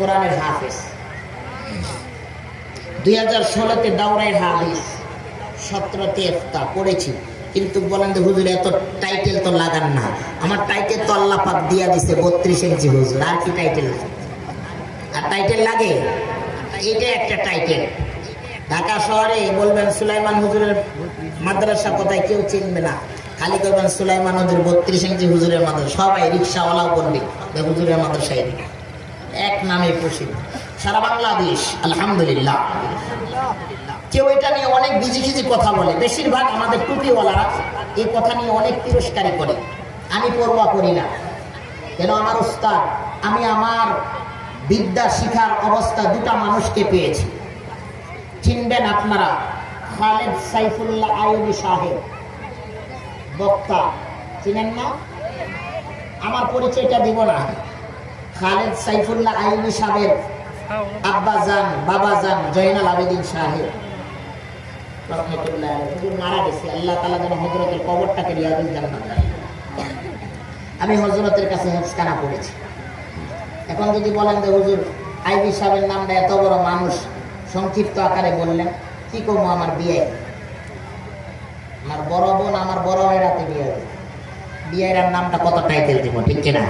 কোরআনের হাফেজ, 2016-তে দাওরায়ে হাদিস, 17-তে ইফতা পড়েছি। কিন্তু বলেন যে হুজুর এত টাইটেল তো লাগান না। আমার টাইটেল তো আল্লাহ পাক দিয়া দিছে 32 ইঞ্চি হুজুর, আর কি টাইটেল? আর টাইটেল লাগে? এটা একটা টাইটেল। ঢাকা শহরে বলবেন সুলাইমান হুজুরের মাদ্রাসা কোথায়, কেউ চিনবে না। খালি করবেন সুলাইমান হুজুর 32 ইঞ্চি হুজুরের মাদ্রাসা, সবাই রিক্সাওয়ালাও বলবে হুজুরের মাদ্রাসায় এক নামে প্রসিদ্ধ সারা বাংলাদেশ। আলহামদুলিল্লাহ। কেউ এটা নিয়ে অনেক বিজিখিজি কথা বলে, বেশিরভাগ আমাদের টুপিওয়ালারা এই কথা নিয়ে অনেক তিরস্কারই করে। আমি পরোয়া করি না, কেন আমার উস্তাদ, আমি আমার বিদ্যা শিখার অবস্থা দুটা মানুষকে পেয়েছি। চিনবেন আপনারা খালেদ সাইফুল্লাহ আইয়ুবী সাহেব, বক্তা, চিনেন না? আমার পরিচয়টা দিব না। খালেদ সাইফুল্লাহ আইয়ুবী সাহেব আব্বাজান বাবাজান জয়নাল আবেদিন সাহেব রহমতুল্লাহ হুজুর মারা গেছে। আল্লাহ তাআলা যেন হযরতের কবরটাকে রিয়াজুল জান্নাত দেয়। আমি হযরতের কাছে হেফজখানা পড়েছি। এখন যদি বলেন যে হুজুর আইবি সাহেবের নামটা এত বড় মানুষ সংক্ষিপ্ত আকারে বললেন, কি করবো? আমার বিয়ে, আমার বড় বোন, আমার বড় ভাইরাতে বিয়ে, বিয়ের নামটা কত টাইটেল দিব, ঠিক কিনা?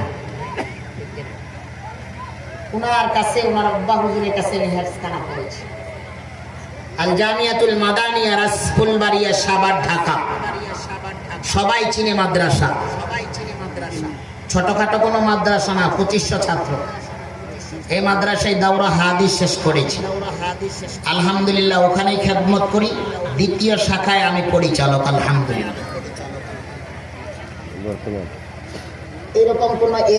উনার কাছে, উনার আব্বা হুজুরের কাছে আমি হেফজখানা পড়েছি। আল জামিয়াতুল মাদানিয়া, রাসফুলবাড়িয়া, সাভার, ঢাকা। সবাই চিনে মাদ্রাসা, ছোটখাটো কোনো মাদ্রাসা না, 2500 ছাত্র। এই মাদ্রাসায় দাওরা হাদিস শেষ করেছি, আলহামদুলিল্লাহ। ওখানেই খেদমত করি। দ্বিতীয় শাখায় আমি পরিচালক, আলহামদুলিল্লাহ। এরকম কোন